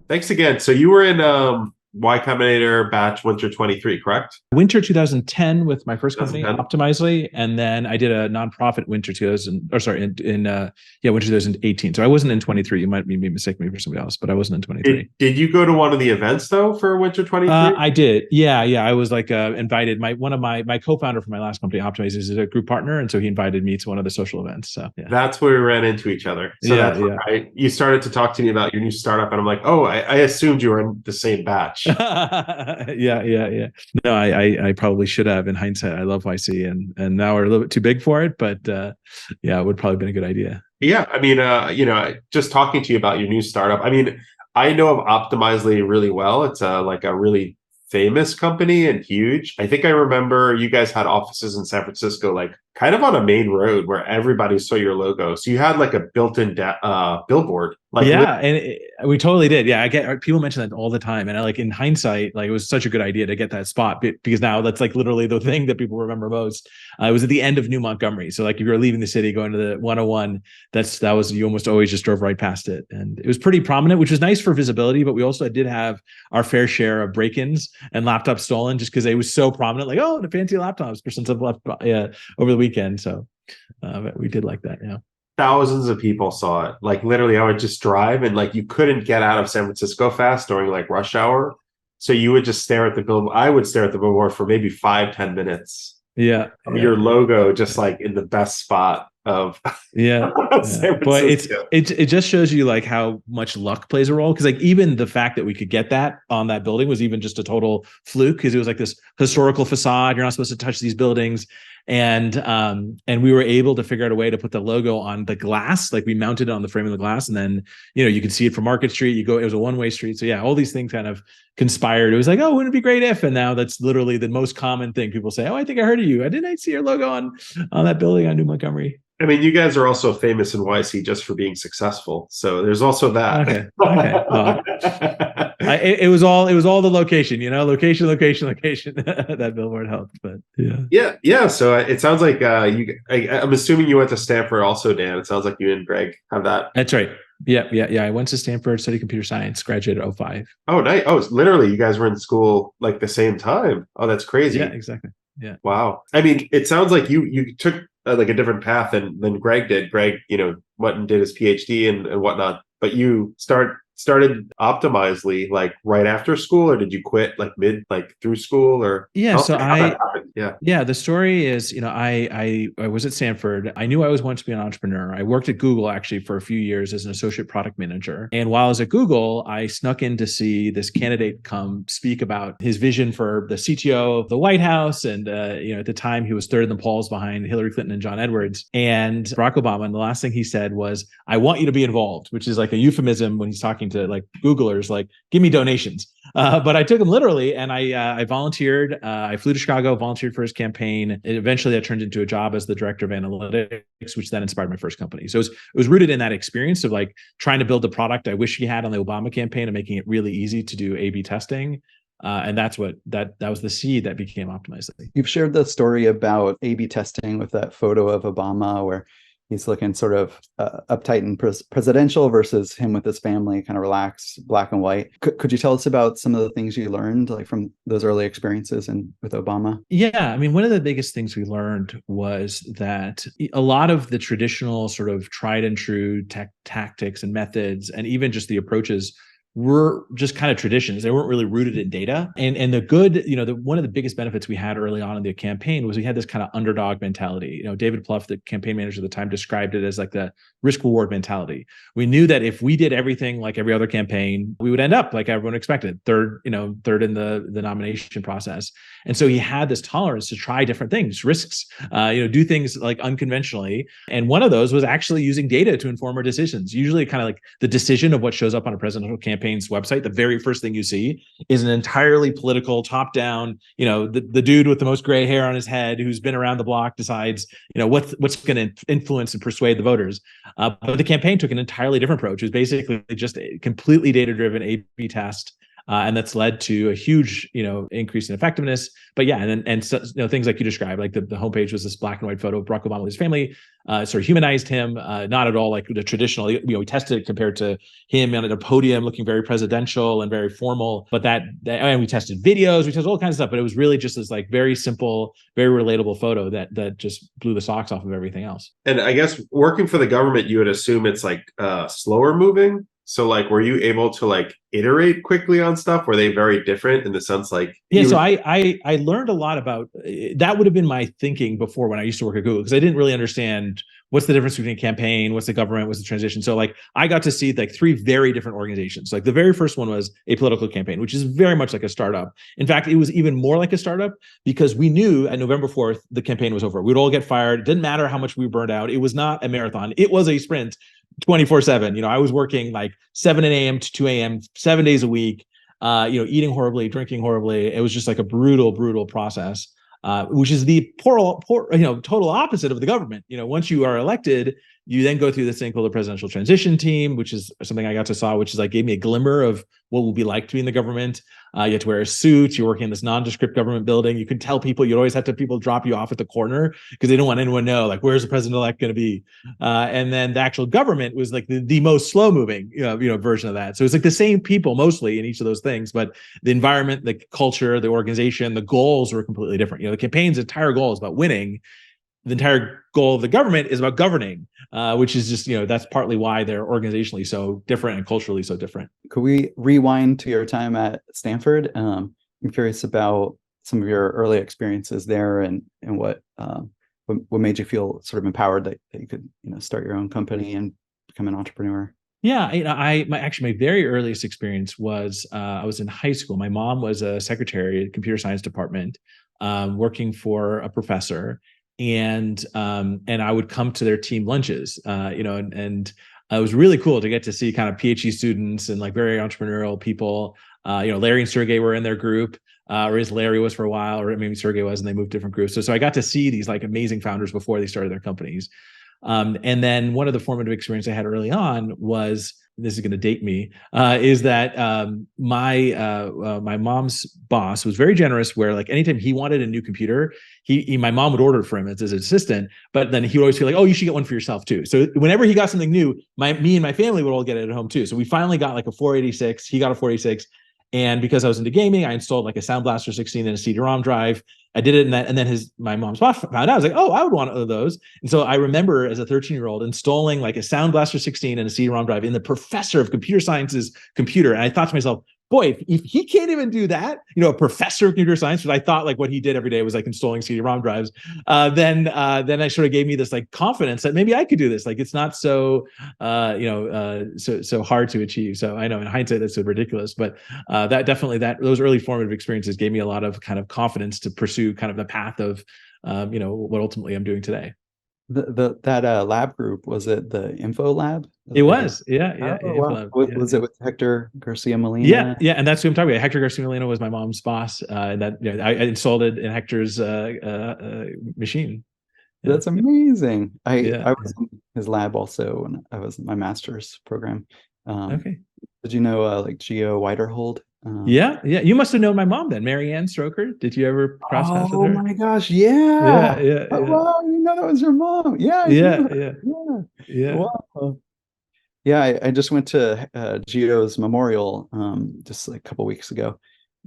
Thanks again. So you were in Y Combinator batch winter 23, correct? Winter 2010 with my first company, 2010. Optimizely, and then I did a nonprofit winter 2000, or sorry, winter 2018. So I wasn't in 23. You might be mistaking me for somebody else, but I wasn't in 23. Did you go to one of the events though for winter 23? I did. Yeah. I was like invited. One of my co-founder for my last company, Optimizely, is a group partner, and so he invited me to one of the social events. So yeah. That's where we ran into each other. So that's right. You started to talk to me about your new startup, and I'm like, oh, I assumed you were in the same batch. Yeah. No, I probably should have in hindsight. I love YC, and now we're a little bit too big for it, but yeah, it would probably been a good idea. Yeah, I mean, just talking to you about your new startup. I mean, I know of Optimizely really well. It's like a really famous company and huge. I think I remember you guys had offices in San Francisco, like kind of on a main road where everybody saw your logo. So you had like a built-in billboard. Like we totally did. Yeah, I get people mention that all the time, and in hindsight, like it was such a good idea to get that spot because now that's like literally the thing that people remember most. It was at the end of New Montgomery, so like if you're leaving the city going to the 101, that was you almost always just drove right past it, and it was pretty prominent, which was nice for visibility. But we also did have our fair share of break-ins and laptops stolen, just because it was so prominent. Like, oh, the fancy laptops, percent of left over the weekend. So we did like that. Yeah. Thousands of people saw it. Like literally, I would just drive and like you couldn't get out of San Francisco fast during like rush hour. So you would just stare at the billboard. I would stare at the billboard for maybe 5-10 minutes. Yeah. Your logo just like in the best spot of San Francisco. But it just shows you like how much luck plays a role, because like even the fact that we could get that on that building was even just a total fluke, because it was like this historical facade. You're not supposed to touch these buildings. And we were able to figure out a way to put the logo on the glass. Like we mounted it on the frame of the glass, and then you could see it from Market Street. It was a one-way street. So yeah, all these things kind of conspired. It was like, oh, wouldn't it be great if? And now that's literally the most common thing people say. Oh, I think I heard of you. Didn't I see your logo on that building on New Montgomery? I mean, you guys are also famous in YC just for being successful. So there's also that. Okay. Well, it was all the location, location. That billboard helped, but yeah. So it sounds like I'm assuming you went to Stanford also, Dan. It sounds like you and Greg have that. That's right. Yeah. I went to Stanford, studied computer science, graduated 2005. Oh, nice. Oh, literally, you guys were in school like the same time. Oh, that's crazy. Yeah, exactly. Yeah. Wow. I mean, it sounds like you took like a different path than Greg did. Greg, went and did his PhD and whatnot, but you started Optimizely like right after school, or did you quit like through school, or the story is I was at Stanford. I knew I always wanted to be an entrepreneur. I worked at Google actually for a few years as an associate product manager, and while I was at Google, I snuck in to see this candidate come speak about his vision for the CTO of the White House, and at the time he was third in the polls behind Hillary Clinton and John Edwards and Barack Obama, and the last thing he said was, "I want you to be involved," which is like a euphemism when he's talking to like Googlers, like, give me donations. But I took him literally, and I volunteered. I flew to Chicago, volunteered for his campaign. And eventually that turned into a job as the director of analytics, which then inspired my first company. So it was rooted in that experience of like trying to build a product I wish he had on the Obama campaign and making it really easy to do A/B testing. And that's that was the seed that became Optimizely. You've shared the story about A/B testing with that photo of Obama where he's looking sort of uptight and presidential versus him with his family, kind of relaxed, black and white. Could you tell us about some of the things you learned like from those early experiences with Obama? Yeah, I mean, one of the biggest things we learned was that a lot of the traditional sort of tried and true tactics and methods, and even just the approaches, were just kind of traditions. They weren't really rooted in data. And the good, one of the biggest benefits we had early on in the campaign was we had this kind of underdog mentality. David Plouffe, the campaign manager at the time, described it as like the risk reward mentality. We knew that if we did everything like every other campaign, we would end up like everyone expected, third in the nomination process. And so he had this tolerance to try different things, risks, do things like unconventionally. And one of those was actually using data to inform our decisions. Usually kind of like the decision of what shows up on a presidential campaign's website, the very first thing you see is an entirely political top-down, the dude with the most gray hair on his head who's been around the block decides, what's going to influence and persuade the voters. But the campaign took an entirely different approach. It was basically just a completely data-driven A/B test And that's led to a huge, increase in effectiveness. But yeah, and so, things like you described, like the homepage was this black and white photo of Barack Obama with his family, sort of humanized him, not at all like the traditional. We tested it compared to him at a podium, looking very presidential and very formal. But and we tested videos, we tested all kinds of stuff. But it was really just this like very simple, very relatable photo that just blew the socks off of everything else. And I guess working for the government, you would assume it's like slower moving. So like, were you able to like iterate quickly on stuff? Were they very different in the sense like? Yeah, so I learned a lot about that. Would have been my thinking before when I used to work at Google, because I didn't really understand what's the difference between a campaign, what's the government, what's the transition. So like I got to see like 3 very different organizations. Like the very first one was a political campaign, which is very much like a startup. In fact, it was even more like a startup because we knew at November 4th the campaign was over. We'd all get fired. It didn't matter how much we burned out. It was not a marathon. It was a sprint. 24/7. I was working like 7 a.m. to 2 a.m., 7 days a week, eating horribly, drinking horribly. It was just like a brutal process, which is the total opposite of the government. Once you are elected, you then go through this thing called the presidential transition team, which is something I got to saw, which is like gave me a glimmer of what it will be like to be in the government. You have to wear a suit. You're working in this nondescript government building. You could tell people, you always have to have people drop you off at the corner because they don't want anyone to know, like, where's the president-elect going to be? And then the actual government was like the most slow-moving, version of that. So it's like the same people mostly in each of those things, but the environment, the culture, the organization, the goals were completely different. The campaign's entire goal is about winning. The entire goal of the government is about governing, which is just, that's partly why they're organizationally so different and culturally so different. Could we rewind to your time at Stanford? I'm curious about some of your early experiences there and what made you feel sort of empowered that you could, start your own company and become an entrepreneur. Yeah, my very earliest experience was I was in high school. My mom was a secretary at the computer science department, working for a professor. And I would come to their team lunches, and it was really cool to get to see kind of PhD students and like very entrepreneurial people. Larry and Sergey were in their group, or as Larry was for a while, or maybe Sergey was, and they moved different groups. So I got to see these like amazing founders before they started their companies. And then one of the formative experiences I had early on was, this is going to date me, is that my mom's boss was very generous, where like anytime he wanted a new computer, my mom would order it for him as his assistant, but then he would always feel like, oh, you should get one for yourself too. So whenever he got something new, me and my family would all get it at home too. So we finally got like a 486, he got a 486. And because I was into gaming, I installed like a Sound Blaster 16 and a CD-ROM drive. I did it in that, and then my mom's boss found out. I was like, oh, I would want one of those. And so I remember as a 13-year-old installing like a Sound Blaster 16 and a CD-ROM drive in the professor of computer science's computer. And I thought to myself, boy, if he can't even do that, a professor of computer science, which I thought like what he did every day was like installing CD-ROM drives, then I sort of gave me this like confidence that maybe I could do this. Like it's not so so hard to achieve. So I know in hindsight that's so ridiculous, but that definitely those early formative experiences gave me a lot of kind of confidence to pursue kind of the path of what ultimately I'm doing today. That lab group, was it the Info Lab? It was, yeah. Oh, wow. Was it with Hector Garcia Molina? Yeah, and that's who I'm talking about. Hector Garcia Molina was my mom's boss, and that I installed it in Hector's machine. Yeah. That's amazing. I was in his lab also when I was in my master's program. Okay. Did you know like Geo Widerhold? Yeah. You must have known my mom then, Mary Ann Siroker. Did you ever cross paths with her? Oh my gosh, yeah. Oh, wow, you know that was your mom. Yeah. Wow. Yeah, I just went to Geo's memorial just like a couple weeks ago.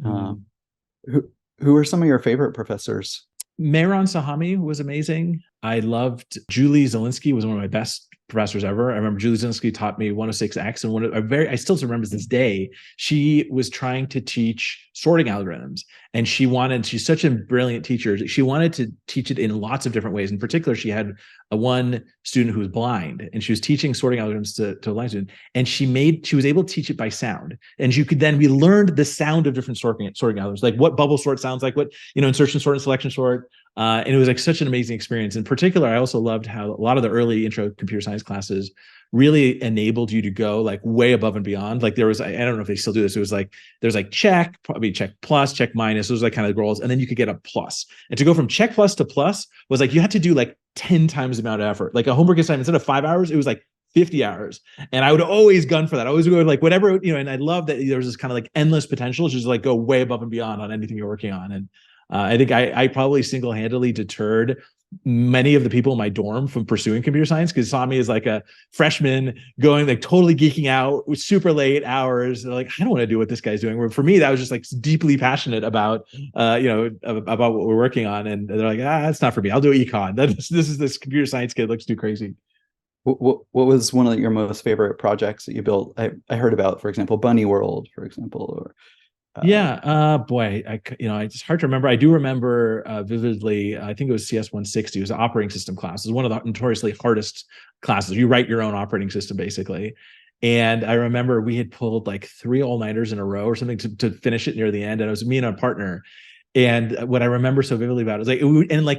Who are some of your favorite professors? Mehran Sahami was amazing. I loved Julie Zielinski, was one of my best professors ever. I remember Julie Zielinski taught me 106X, and I still remember this day. She was trying to teach sorting algorithms, and she's such a brilliant teacher. She wanted to teach it in lots of different ways. In particular, she had one student who was blind, and she was teaching sorting algorithms to a blind student, and she was able to teach it by sound. And we learned the sound of different sorting algorithms, like what bubble sort sounds like, what, insertion sort and selection sort. And it was like such an amazing experience. In particular, I also loved how a lot of the early intro computer science classes really enabled you to go like way above and beyond. Like there was, I don't know if they still do this. It was like, there's like check, probably check plus, check minus. Those like kind of roles. And then you could get a plus. And to go from check plus to plus was like, you had to do like 10 times the amount of effort. Like a homework assignment, instead of 5 hours, it was like 50 hours. And I would always gun for that. I always go like whatever, and I love that there's this kind of like endless potential, just like go way above and beyond on anything you're working on. And I think I probably single-handedly deterred many of the people in my dorm from pursuing computer science because saw me as like a freshman going like totally geeking out with super late hours. They're like, I don't want to do what this guy's doing. Where for me, that was just like deeply passionate about, about what we're working on. And they're like, that's not for me. I'll do econ. This computer science kid looks too crazy. What was one of your most favorite projects that you built? I heard about, for example, Bunny World, for example, or boy, it's hard to remember. I do remember vividly. I think it was CS 160. It was an operating system class. It was one of the notoriously hardest classes. You write your own operating system, basically. And I remember we had pulled like 3 all-nighters in a row or something to finish it near the end. And it was me and a partner. And what I remember so vividly about it was like,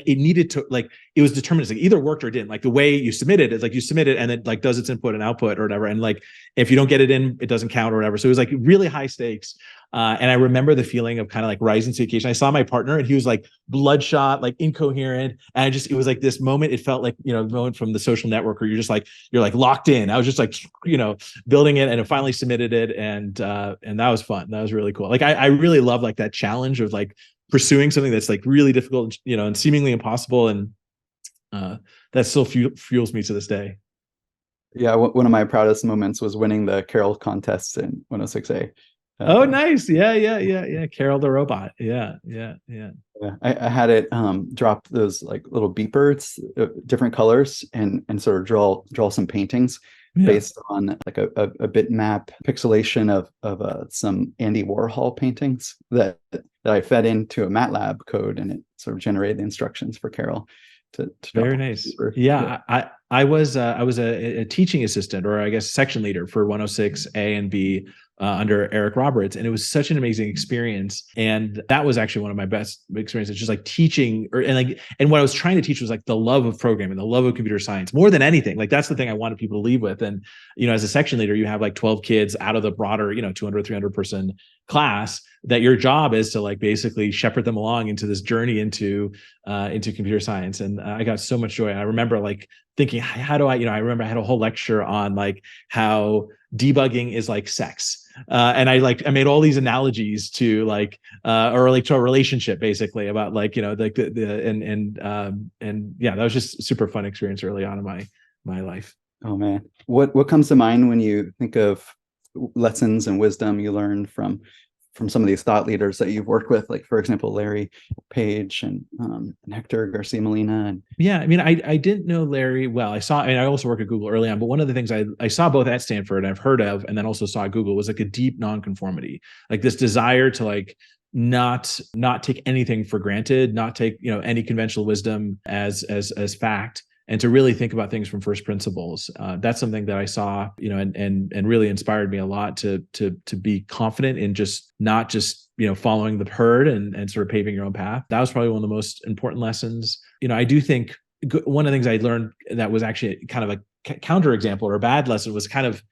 it needed to, like, it was deterministic. Either worked or it didn't. Like the way you submit it is like you submit it and it like does its input and output or whatever. And like, if you don't get it in, it doesn't count or whatever. So it was like really high stakes. And I remember the feeling of kind of like rising to the occasion. I saw my partner and he was like bloodshot, like incoherent. And it was like this moment, it felt like, the moment from The Social Network where you're like locked in. I was just like, building it and I finally submitted it. And that was fun. That was really cool. Like, I really love like that challenge of like pursuing something that's like really difficult, and seemingly impossible. And that still fuels me to this day. Yeah, one of my proudest moments was winning the Carol contest in 106A. Oh, nice. Yeah. Carol the robot. Yeah. I had it drop those like little beepers, different colors, and sort of draw some paintings based on like a bitmap pixelation of some Andy Warhol paintings that I fed into a MATLAB code, and it sort of generated the instructions for Carol to very nice. Yeah. I was a teaching assistant, or I guess section leader for 106A and B under Eric Roberts. And it was such an amazing experience. And that was actually one of my best experiences, just like teaching and what I was trying to teach was like the love of programming, the love of computer science more than anything. Like that's the thing I wanted people to leave with. And, as a section leader, you have like 12 kids out of the broader, 200, 300 person class that your job is to like basically shepherd them along into this journey into computer science. And I got so much joy. I remember like thinking, how do I remember I had a whole lecture on like how debugging is like sex. And I made all these analogies to like, or like to a relationship basically about like, like and yeah, that was just a super fun experience early on in my life. Oh man. What comes to mind when you think of lessons and wisdom you learned from some of these thought leaders that you've worked with, like for example, Larry Page and Hector Garcia Molina? And yeah, I didn't know Larry well. I also worked at Google early on, but one of the things I saw both at Stanford and I've heard of, and then also saw at Google, was like a deep nonconformity, like this desire to like not take anything for granted, not take any conventional wisdom as fact, and to really think about things from first principles. That's something that I saw, and really inspired me a lot to be confident in not just following the herd and sort of paving your own path. That was probably one of the most important lessons. I do think one of the things I learned that was actually kind of a counterexample or a bad lesson was kind of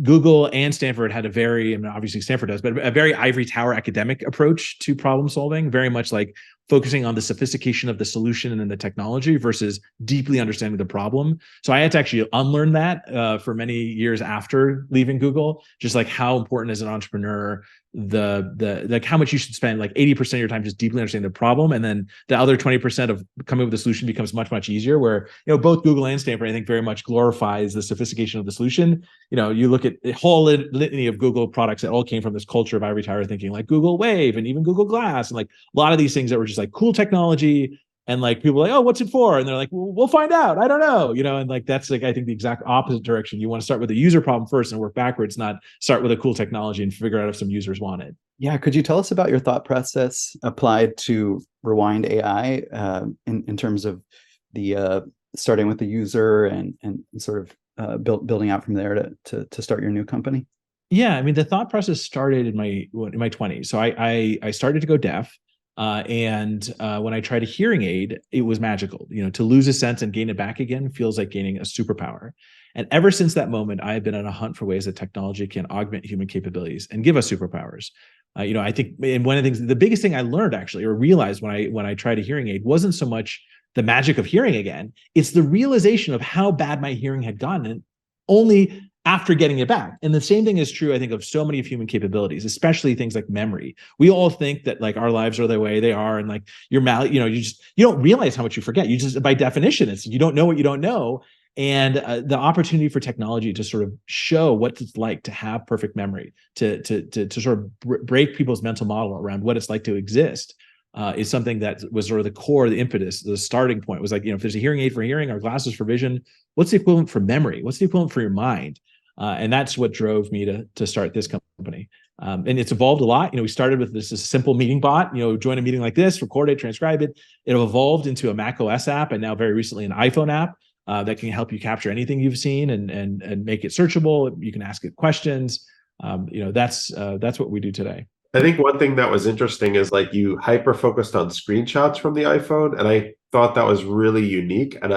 Google and Stanford had a very, obviously Stanford does, but a very ivory tower academic approach to problem solving, very much like focusing on the sophistication of the solution and then the technology versus deeply understanding the problem. So I had to actually unlearn that for many years after leaving Google, just like how important as an entrepreneur, the like how much you should spend like 80% of your time just deeply understanding the problem. And then the other 20% of coming up with a solution becomes much, much easier, where, both Google and Stanford, I think, very much glorifies the sophistication of the solution. You look at the whole litany of Google products that all came from this culture of ivory tower thinking, like Google Wave and even Google Glass, and like a lot of these things that were just like cool technology. And like people are like, oh, what's it for? And they're like, well, we'll find out. I don't know. And like, that's like, I think the exact opposite direction. You want to start with a user problem first and work backwards, not start with a cool technology and figure out if some users want it. Yeah. Could you tell us about your thought process applied to Rewind.ai in terms of the starting with the user and sort of building out from there to start your new company? Yeah. The thought process started in my 20s. So I started to go deaf. And when I tried a hearing aid, it was magical. To lose a sense and gain it back again feels like gaining a superpower. And ever since that moment, I have been on a hunt for ways that technology can augment human capabilities and give us superpowers. I think, and one of the things, the biggest thing I learned actually, or realized when I tried a hearing aid, wasn't so much the magic of hearing again. It's the realization of how bad my hearing had gotten only after getting it back. And the same thing is true, I think, of so many of human capabilities, especially things like memory. We all think that like our lives are the way they are, and like you don't realize how much you forget. You just, by definition, it's you don't know what you don't know. And the opportunity for technology to sort of show what it's like to have perfect memory, to sort of break people's mental model around what it's like to exist, is something that was sort of the core, the impetus, the starting point. Was like, if there's a hearing aid for hearing or glasses for vision, what's the equivalent for memory? What's the equivalent for your mind? And that's what drove me to start this company. And it's evolved a lot. We started with this simple meeting bot, join a meeting like this, record it, transcribe it. It evolved into a Mac OS app, and now very recently an iPhone app that can help you capture anything you've seen and make it searchable. You can ask it questions. That's what we do today. I think one thing that was interesting is like you hyper focused on screenshots from the iPhone, and I thought that was really unique. And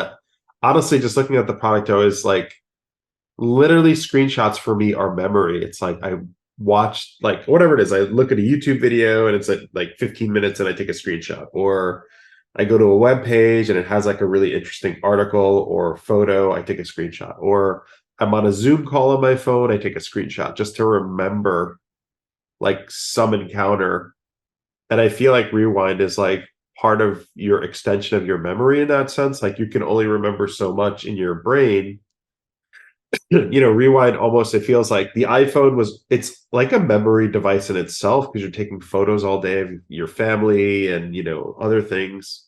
honestly, just looking at the product, I was like, literally screenshots for me are memory. It's like I watched like whatever it is. I look at a YouTube video and it's like 15 minutes and I take a screenshot, or I go to a web page and it has like a really interesting article or photo. I take a screenshot, or I'm on a Zoom call on my phone. I take a screenshot just to remember like some encounter. And I feel like Rewind is like part of your extension of your memory in that sense. Like you can only remember so much in your brain. Rewind almost, it feels like the iPhone it's like a memory device in itself, because you're taking photos all day of your family and, other things.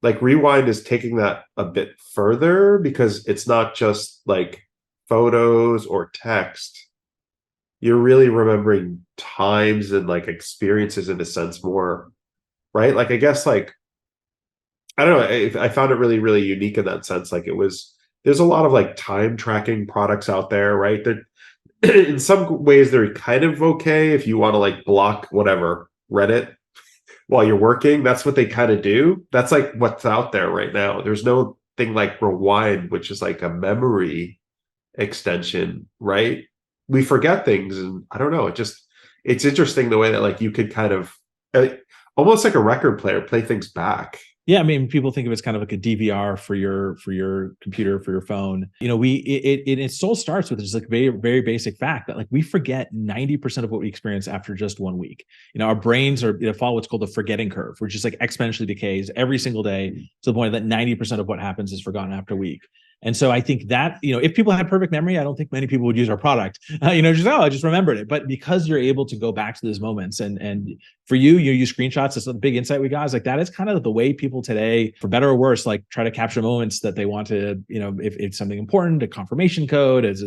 Like Rewind is taking that a bit further, because it's not just like photos or text. You're really remembering times and like experiences in a sense more, right? Like, I guess like, I don't know. I found it really, really unique in that sense. Like there's a lot of like time tracking products out there, right? That in some ways they're kind of okay if you want to like block whatever Reddit while you're working. That's what they kind of do. That's like what's out there right now. There's no thing like Rewind, which is like a memory extension, right? We forget things, and I don't know. It's interesting the way that like you could kind of almost like a record player play things back. Yeah, I mean, people think of it as kind of like a DVR for your computer, for your phone. It all starts with just like very, very basic fact that like we forget 90% of what we experience after just 1 week. Our brains follow what's called the forgetting curve, which just like exponentially decays every single day to the point that 90% of what happens is forgotten after a week. And so I think that, if people had perfect memory, I don't think many people would use our product. I just remembered it. But because you're able to go back to those moments, and for you use screenshots. That's the big insight we got. Is like that is kind of the way people today, for better or worse, like try to capture moments that they want to, if it's something important, a confirmation code, is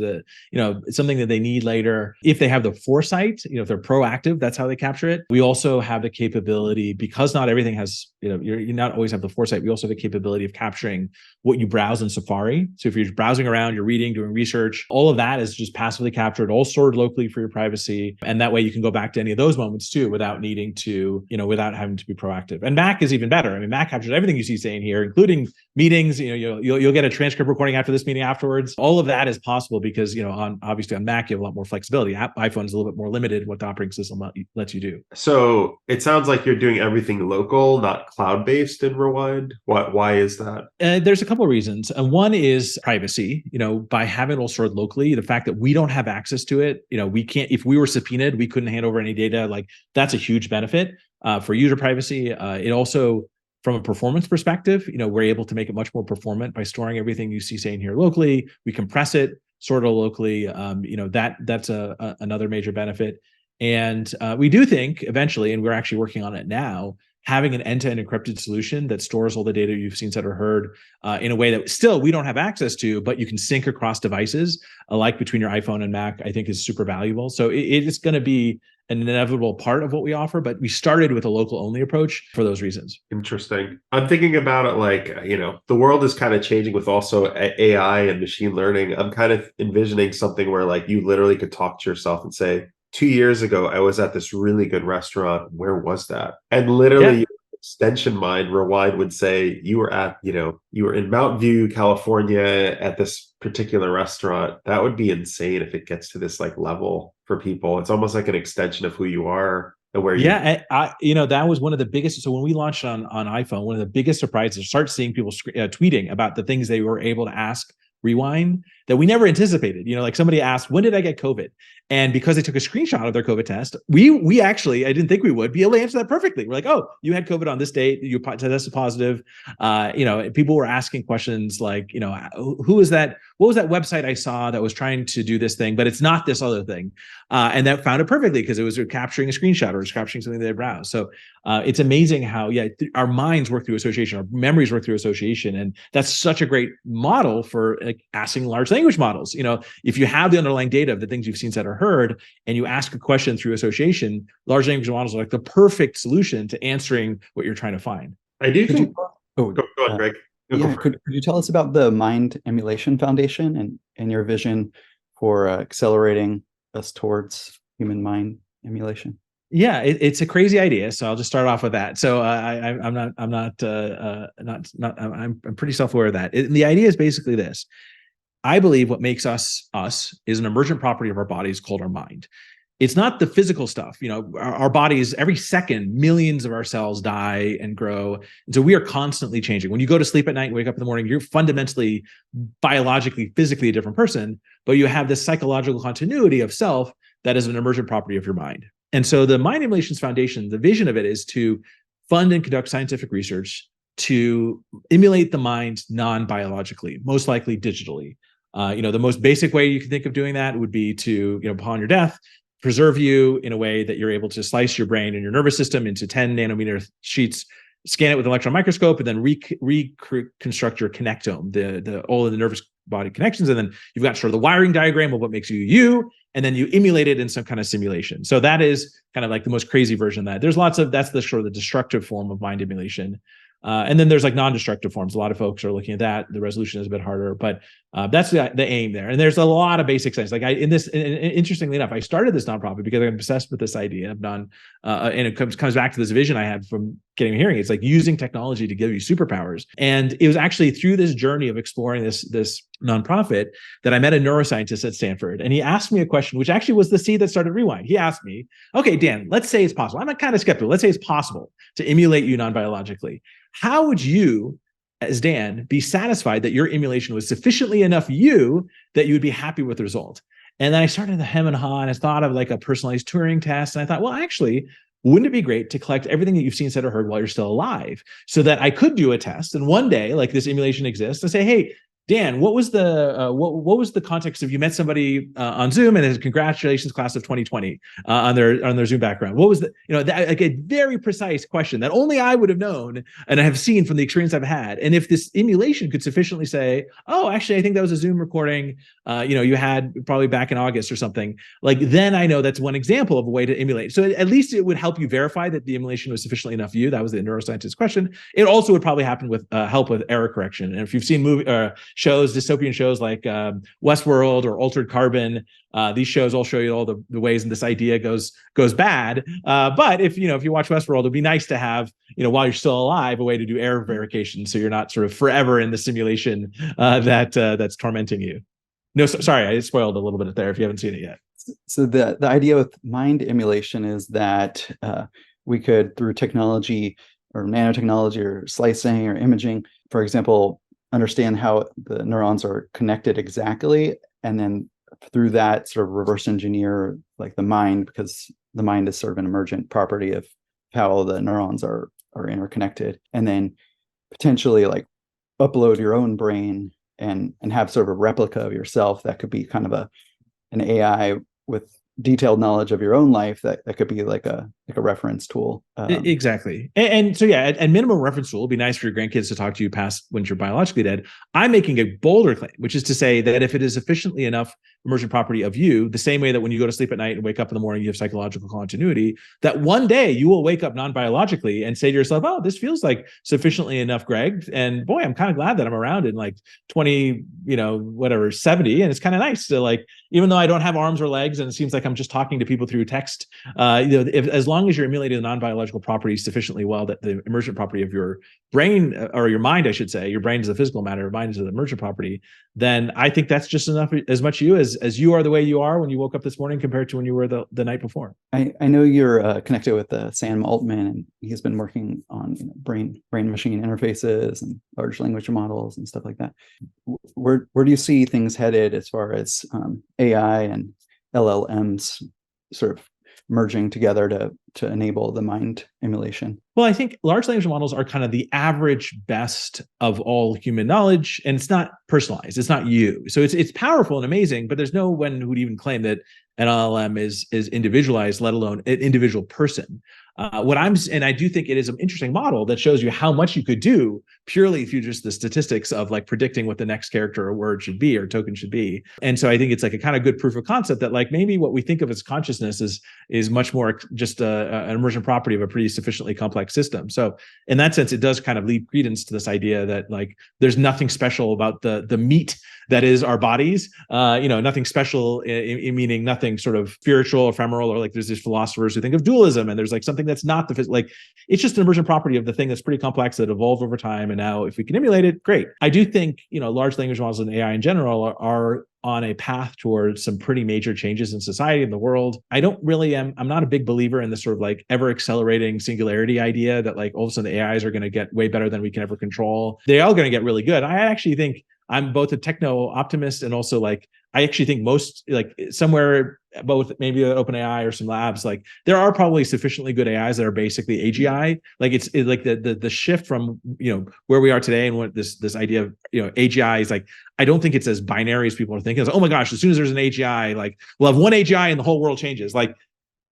something that they need later. If they have the foresight, if they're proactive, that's how they capture it. We also have the capability, because not everything has, you not always have the foresight. We also have the capability of capturing what you browse in Safari. So if you're browsing around, you're reading, doing research, all of that is just passively captured, all stored locally for your privacy. And that way you can go back to any of those moments too, without needing to, without having to be proactive. And Mac is even better. I mean, Mac captures everything you see saying here, including meetings. You'll get a transcript recording after this meeting afterwards. All of that is possible because, obviously on Mac, you have a lot more flexibility. iPhone is a little bit more limited what the operating system lets you do. So it sounds like you're doing everything local, not cloud-based in Rewind. Why is that? There's a couple of reasons. One is privacy. By having it all stored locally, the fact that we don't have access to it, we can't, if we were subpoenaed, we couldn't hand over any data. Like that's a huge benefit for user privacy. It also, from a performance perspective, we're able to make it much more performant by storing everything you see saying here locally. We compress it, sort of locally. That's another major benefit. And we do think eventually, and we're actually working on it now, having an end-to-end encrypted solution that stores all the data you've seen, said, or heard in a way that still we don't have access to, but you can sync across devices, alike between your iPhone and Mac, I think is super valuable. So it is going to be an inevitable part of what we offer, but we started with a local only approach for those reasons. Interesting. I'm thinking about it like, the world is kind of changing with also AI and machine learning. I'm kind of envisioning something where like you literally could talk to yourself and say, 2 years ago, I was at this really good restaurant. Where was that? And literally, your extension mind, Rewind, would say you were at, you were in Mountain View, California at this particular restaurant. That would be insane if it gets to this like level for people. It's almost like an extension of who you are and where you. Yeah, that was one of the biggest. So when we launched on iPhone, one of the biggest surprises, start seeing people tweeting about the things they were able to ask Rewind. that we never anticipated. Like somebody asked, when did I get COVID? And because they took a screenshot of their COVID test, we actually, I didn't think we would be able to answer that perfectly. We're like, oh, you had COVID on this date, you tested positive. People were asking questions like, who is that? What was that website I saw that was trying to do this thing, but it's not this other thing? And that found it perfectly because it was capturing a screenshot or capturing something they browsed. So it's amazing how, our minds work through association, our memories work through association. And that's such a great model for asking large language models. If you have the underlying data of the things you've seen, said, or heard, and you ask a question through association, large language models are like the perfect solution to answering what you're trying to find. I do think. Go on, Greg. Could you tell us about the Mind Emulation Foundation and your vision for accelerating us towards human mind emulation? Yeah, it's a crazy idea. So I'll just start off with that. So I'm pretty self-aware of that. The idea is basically this. I believe what makes us is an emergent property of our bodies called our mind. It's not the physical stuff. Our bodies, every second, millions of our cells die and grow. And so we are constantly changing. When you go to sleep at night and wake up in the morning, you're fundamentally, biologically, physically a different person, but you have this psychological continuity of self that is an emergent property of your mind. And so the Mind Emulations Foundation, the vision of it is to fund and conduct scientific research to emulate the mind non-biologically, most likely digitally. The most basic way you can think of doing that would be to, upon your death, preserve you in a way that you're able to slice your brain and your nervous system into 10 nanometer sheets, scan it with an electron microscope, and then reconstruct your connectome, all of the nervous body connections. And then you've got sort of the wiring diagram of what makes you, and then you emulate it in some kind of simulation. So that is kind of like the most crazy version of that. There's that's the sort of the destructive form of mind emulation. And then there's like non-destructive forms. A lot of folks are looking at that. The resolution is a bit harder, but that's the aim there. And there's a lot of basic science. Like interestingly enough, I started this nonprofit because I'm obsessed with this idea of and it comes back to this vision I had from getting a hearing. It's like using technology to give you superpowers. And it was actually through this journey of exploring this nonprofit that I met a neuroscientist at Stanford. And he asked me a question, which actually was the seed that started Rewind. He asked me, okay, Dan, let's say it's possible. I'm kind of skeptical. Let's say it's possible to emulate you non-biologically. How would you, as Dan, be satisfied that your emulation was sufficiently enough you that you would be happy with the result? And then I started to hem and haw, and I thought of like a personalized Turing test. And I thought, well, actually, wouldn't it be great to collect everything that you've seen, said, or heard while you're still alive so that I could do a test? And one day, like this emulation exists, and say, hey, Dan, what was the context of you met somebody on Zoom and congratulations class of 2020 on their Zoom background? What was like a very precise question that only I would have known and I have seen from the experience I've had. And if this emulation could sufficiently say, oh, actually, I think that was a Zoom recording, you had probably back in August or something, like then I know that's one example of a way to emulate. So at least it would help you verify that the emulation was sufficiently enough you. That was the neuroscientist question. It also would probably happen with help with error correction. And if you've seen dystopian shows like Westworld or Altered Carbon, these shows all show you all the ways in this idea goes bad. But if you watch Westworld, it'd be nice to have, while you're still alive, a way to do error verification, so you're not sort of forever in the simulation that's tormenting you. No, sorry, I spoiled a little bit there if you haven't seen it yet. So the idea with mind emulation is that we could, through technology or nanotechnology or slicing or imaging, for example, understand how the neurons are connected exactly, and then through that sort of reverse engineer like the mind, because the mind is sort of an emergent property of how all the neurons are interconnected, and then potentially like upload your own brain and have sort of a replica of yourself that could be kind of an AI with detailed knowledge of your own life that could be like a reference tool. Exactly. And so, yeah, at minimum reference tool, it'd be nice for your grandkids to talk to you past when you're biologically dead. I'm making a bolder claim, which is to say that if it is sufficiently enough emergent property of you, the same way that when you go to sleep at night and wake up in the morning, you have psychological continuity, that one day you will wake up non-biologically and say to yourself, oh, this feels like sufficiently enough Greg. And boy, I'm kind of glad that I'm around in like 70. And it's kind of nice to, like, even though I don't have arms or legs and it seems like I'm just talking to people through text, as long as you're emulating the non-biological properties sufficiently well, that the emergent property of your brain, or your mind, I should say, your brain is the physical matter, your mind is the emergent property, then I think that's just enough, as much you as you are the way you are when you woke up this morning compared to when you were the night before. I know you're connected with Sam Altman, and he's been working on brain machine interfaces and large language models and stuff like that. Where do you see things headed as far as AI and LLMs sort of merging together to enable the mind emulation? Well, I think large language models are kind of the average best of all human knowledge, and it's not personalized. It's not you. So it's powerful and amazing, but there's no one who would even claim that an LLM is individualized, let alone an individual person. And I do think it is an interesting model that shows you how much you could do purely through just the statistics of like predicting what the next character or word should be or token should be. And so I think it's like a kind of good proof of concept that like maybe what we think of as consciousness is much more just an emergent property of a pretty sufficiently complex system. So in that sense, it does kind of lead credence to this idea that like there's nothing special about the meat that is our bodies, nothing special in meaning nothing sort of spiritual, ephemeral, or like there's these philosophers who think of dualism and there's like something that's not like it's just an emergent property of the thing that's pretty complex that evolved over time. And now if we can emulate it, great. I do think, large language models and AI in general are on a path towards some pretty major changes in society and the world. I'm not a big believer in this sort of like ever accelerating singularity idea that like all of a sudden the AIs are going to get way better than we can ever control. They're all going to get really good. I actually think I'm both a techno optimist and also like, I actually think most like somewhere both maybe at OpenAI or some labs, like there are probably sufficiently good AIs that are basically AGI. Like it's like the shift from, where we are today and what this idea of, AGI is like, I don't think it's as binary as people are thinking. It's like, oh my gosh, as soon as there's an AGI, like we'll have one AGI and the whole world changes. Like,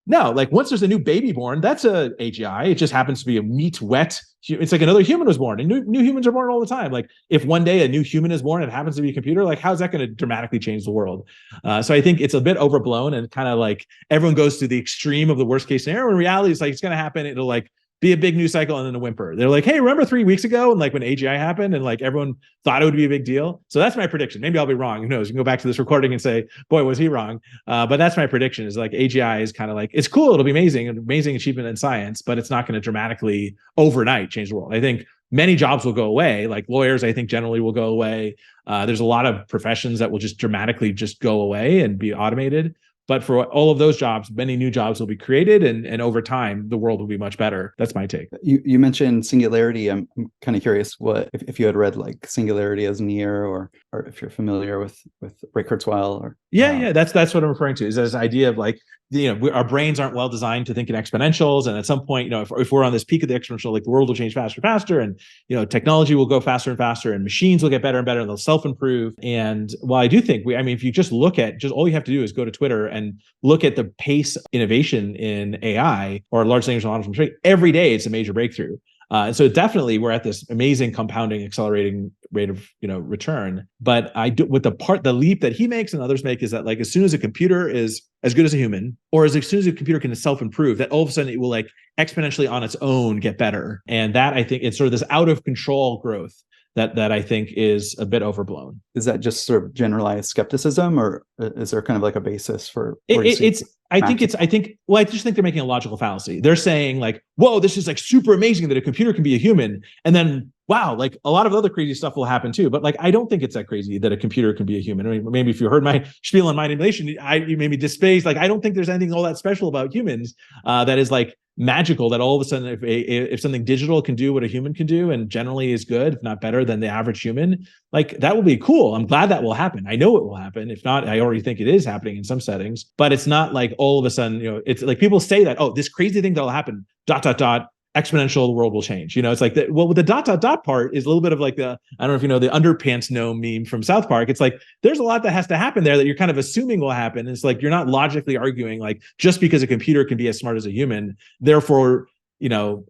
no, like once there's a new baby born, that's a AGI. It just happens to be a meat wet. It's like another human was born, and new humans are born all the time. Like if one day a new human is born and it happens to be a computer, like how's that going to dramatically change the world? So I think it's a bit overblown and kind of like everyone goes to the extreme of the worst case scenario. In reality, it's like it's going to happen. It'll like be a big news cycle and then a whimper. They're like, hey, remember 3 weeks ago? And like when AGI happened and like everyone thought it would be a big deal. So that's my prediction. Maybe I'll be wrong. Who knows? You can go back to this recording and say, boy, was he wrong? But that's my prediction is like AGI is kind of like, it's cool. It'll be amazing, an amazing achievement in science, but it's not going to dramatically overnight change the world. I think many jobs will go away. Like lawyers, I think generally will go away. There's a lot of professions that will just dramatically just go away and be automated. But for all of those jobs, many new jobs will be created, and over time, the world will be much better. That's my take. You mentioned singularity. I'm kind of curious what if you had read like Singularity as Near, or if you're familiar with Ray Kurzweil, or that's what I'm referring to. Is this idea of like our brains aren't well designed to think in exponentials, and at some point, if we're on this peak of the exponential, like the world will change faster and faster, and technology will go faster and faster, and machines will get better and better, and they'll self-improve. And while I do think if you just look at all you have to do is go to Twitter and look at the pace of innovation in AI or large language models, every day it's a major breakthrough. And so definitely we're at this amazing compounding, accelerating rate of return. But the leap that he makes and others make is that like as soon as a computer is as good as a human, or as soon as a computer can self-improve, that all of a sudden it will like exponentially on its own get better. And that I think it's sort of this out of control growth that I think is a bit overblown. Is that just sort of generalized skepticism, or is there kind of like a basis for I just think they're making a logical fallacy. They're saying like, whoa, this is like super amazing that a computer can be a human. And then, wow, like a lot of other crazy stuff will happen too. But like, I don't think it's that crazy that a computer can be a human. I mean, maybe if you heard my spiel on mind emulation, you made me disface. Like, I don't think there's anything all that special about humans that is like magical, that all of a sudden if something digital can do what a human can do and generally is good, if not better than the average human, like that will be cool. I'm glad that will happen. I know it will happen. If not, I already think it is happening in some settings, but it's not like all of a sudden, it's like people say that, oh, this crazy thing that'll happen, ... exponential, the world will change. It's like with the ... part is a little bit of like I don't know if you know the underpants gnome meme from South Park. It's like there's a lot that has to happen there that you're kind of assuming will happen. It's like you're not logically arguing like just because a computer can be as smart as a human, therefore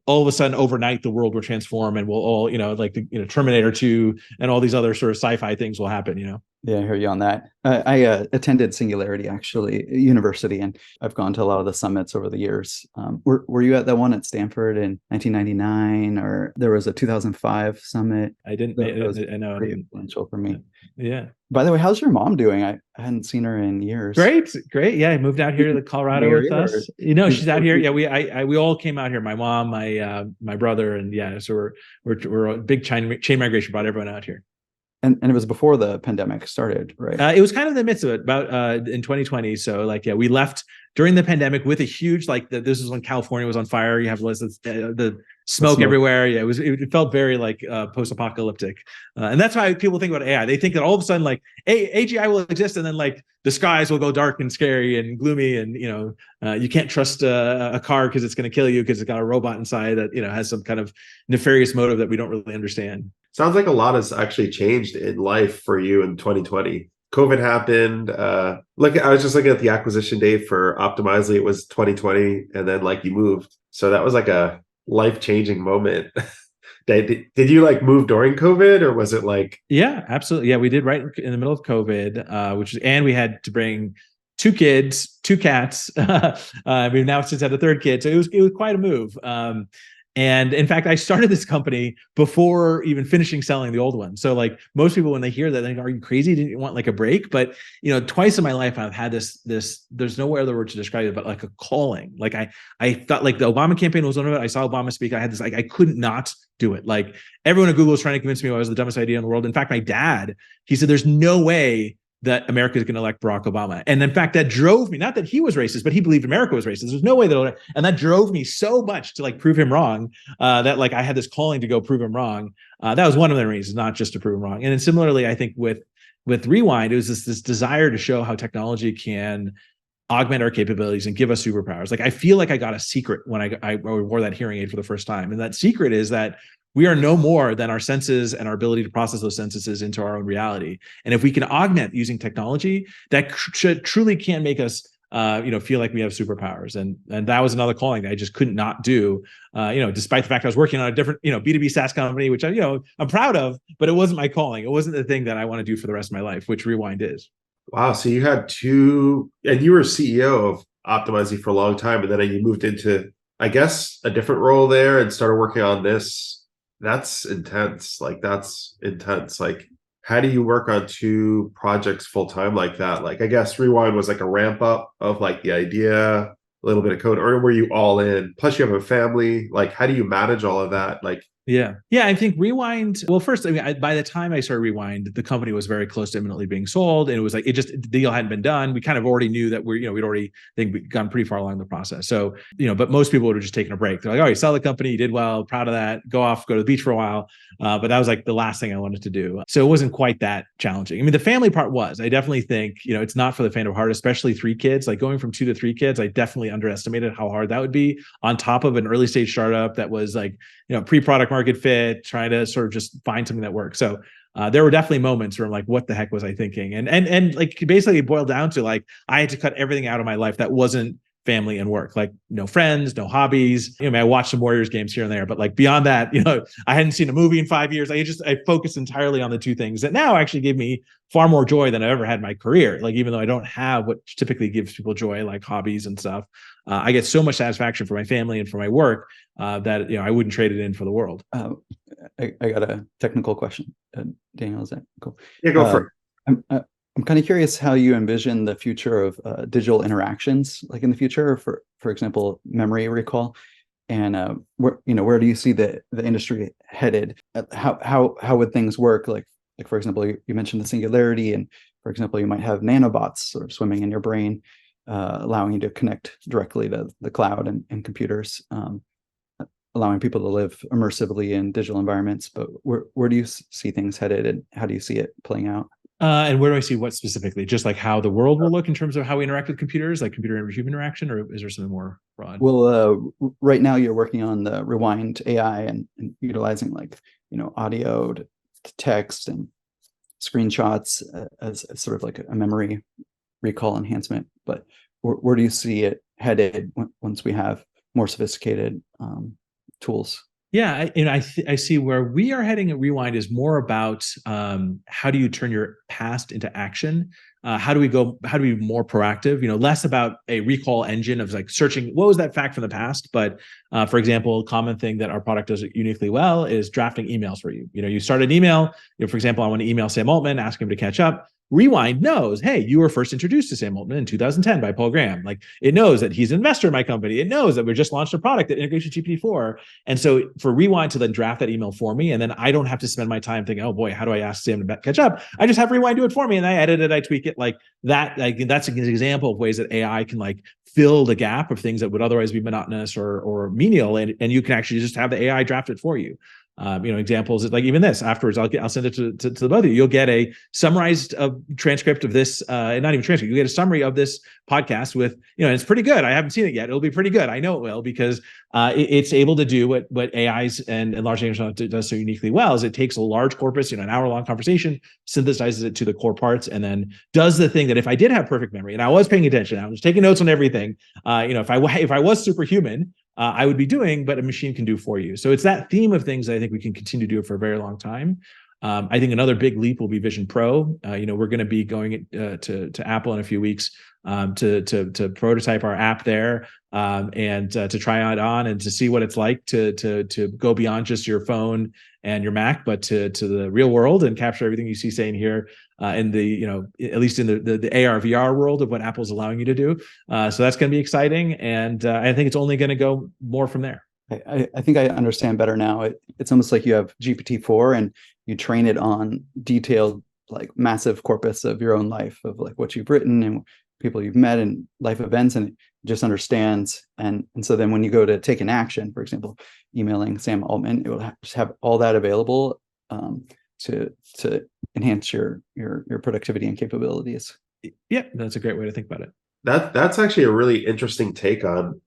all of a sudden overnight the world will transform and we'll all like Terminator 2 and all these other sort of sci-fi things will happen. Yeah, I hear you on that. I attended Singularity actually, at university, and I've gone to a lot of the summits over the years. Were you at that one at Stanford in 1999, or there was a 2005 summit? I didn't. That was I know. I pretty didn't. influential for me. Yeah. By the way, how's your mom doing? I hadn't seen her in years. Great, great. Yeah, I moved out here to In the Colorado with area, or us. You know, is she's out here. Yeah, we all came out here. My mom, my brother, and yeah, so we're a big chain migration brought everyone out here. and it was before the pandemic started, right? It was kind of in the midst of it, about in 2020. So like, yeah, we left during the pandemic with a huge this is when California was on fire. You have the smoke everywhere. Yeah, it felt very like post-apocalyptic, and that's why people think about AI. They think that all of a sudden like AGI will exist, and then like the skies will go dark and scary and gloomy, and you can't trust a car because it's going to kill you because it's got a robot inside that has some kind of nefarious motive that we don't really understand. Sounds like a lot has actually changed in life for you in 2020. COVID happened. Look, I was just looking at the acquisition date for Optimizely. It was 2020, and then like you moved. So that was like a life-changing moment. Did you like move during COVID, or was it like? Yeah, absolutely. Yeah, we did right in the middle of COVID, and we had to bring 2 kids, 2 cats. We've now since had a 3rd kid, so it was quite a move. And in fact, I started this company before even finishing selling the old one. So like most people, when they hear that, they think, are you crazy? Didn't you want like a break? But twice in my life, I've had this, there's no other word to describe it, but like a calling. Like I thought like the Obama campaign was one of it. I saw Obama speak. I had this, like, I couldn't not do it. Like everyone at Google was trying to convince me I was the dumbest idea in the world. In fact, my dad, he said, there's no way that America is going to elect Barack Obama. And in fact, that drove me, not that he was racist, but he believed America was racist. There's no way and that drove me so much to like prove him wrong, that like I had this calling to go prove him wrong. That was one of the reasons, not just to prove him wrong. And then similarly, I think with Rewind, it was this desire to show how technology can augment our capabilities and give us superpowers. Like I feel like I got a secret when I wore that hearing aid for the first time. And that secret is that we are no more than our senses and our ability to process those senses into our own reality. And if we can augment using technology, that truly can make us, feel like we have superpowers. And that was another calling that I just couldn't not do, despite the fact I was working on a different, B2B SaaS company, which I'm proud of, but it wasn't my calling. It wasn't the thing that I want to do for the rest of my life, which Rewind is. Wow. So you had 2, and you were CEO of Optimizely for a long time, and then you moved into, I guess, a different role there and started working on this. That's intense. Like how do you work on 2 projects full time like that? Like, I guess Rewind was like a ramp up of like the idea, a little bit of code, or were you all in? Plus you have a family. Like, how do you manage all of that? Like, Yeah. I think Rewind. Well, first, by the time I started Rewind, the company was very close to imminently being sold, and it was like the deal hadn't been done. We kind of already knew that we'd already gone pretty far along the process. So but most people would have just taken a break. They're like, "Oh, you sell the company, you did well, proud of that. Go to the beach for a while." But that was like the last thing I wanted to do. So it wasn't quite that challenging. I mean, the family part was. I definitely think it's not for the faint of heart, especially 3 kids. Like going from 2 to 3 kids, I definitely underestimated how hard that would be on top of an early stage startup that was like pre-product market fit, trying to sort of just find something that works. So there were definitely moments where I'm like, what the heck was I thinking? And like basically it boiled down to like I had to cut everything out of my life that wasn't family and work, like no friends, no hobbies. I watched some Warriors games here and there, but like beyond that, I hadn't seen a movie in 5 years. I focused entirely on the 2 things that now actually give me far more joy than I ever had in my career. Like even though I don't have what typically gives people joy, like hobbies and stuff, I get so much satisfaction for my family and for my work that I wouldn't trade it in for the world. I got a technical question. Daniel, is that cool? Yeah, go for it. I'm kind of curious how you envision the future of digital interactions, like in the future, for example, memory recall, and where do you see the industry headed? How would things work? Like for example, you mentioned the singularity, and for example, you might have nanobots sort of swimming in your brain, allowing you to connect directly to the cloud and computers, allowing people to live immersively in digital environments. But where do you see things headed, and how do you see it playing out? And where do I see what specifically? Just like how the world will look in terms of how we interact with computers, like computer and human interaction, or is there something more broad? Well, right now you're working on the Rewind.ai and utilizing like audio to text and screenshots as sort of like a memory recall enhancement. But where do you see it headed once we have more sophisticated tools? Yeah, I see where we are heading at Rewind is more about how do you turn your past into action? How do we go? How do we be more proactive? Less about a recall engine of like searching what was that fact from the past, but for example, a common thing that our product does uniquely well is drafting emails for you. You start an email. For example, I want to email Sam Altman, ask him to catch up. Rewind knows, hey, you were first introduced to Sam Altman in 2010 by Paul Graham. Like it knows that he's an investor in my company. It knows that we just launched a product that integrates with GPT-4. And so for Rewind to then draft that email for me, and then I don't have to spend my time thinking, oh boy, how do I ask Sam to catch up? I just have Rewind do it for me, and I edit it, I tweak it like that. Like that's an example of ways that AI can like fill the gap of things that would otherwise be monotonous or menial, and you can actually just have the AI draft it for you. Examples like even this afterwards, I'll send it to the both of you. You'll get a summarized transcript of this, not even transcript. You get a summary of this podcast with, it's pretty good. I haven't seen it yet. It'll be pretty good. I know it will because it's able to do what AIs and large language models does so uniquely well is it takes a large corpus, an hour-long conversation, synthesizes it to the core parts, and then does the thing that if I did have perfect memory and I was paying attention, I was taking notes on everything, if I was superhuman, I would be doing, but a machine can do for you. So it's that theme of things that I think we can continue to do for a very long time. I think another big leap will be Vision Pro. We're going to be going to Apple in a few weeks to prototype our app there and to try it on and to see what it's like to go beyond just your phone and your Mac, but to the real world and capture everything you see, say, and hear in the, at least in the AR VR world of what Apple's allowing you to do. So that's going to be exciting. And I think it's only going to go more from there. I think I understand better now. It's almost like you have GPT-4 and you train it on detailed, like massive corpus of your own life, of like what you've written and people you've met and life events, and it just understands. And so then when you go to take an action, for example, emailing Sam Altman, it will just have all that available to enhance your productivity and capabilities. Yeah, that's a great way to think about it. That's actually a really interesting take on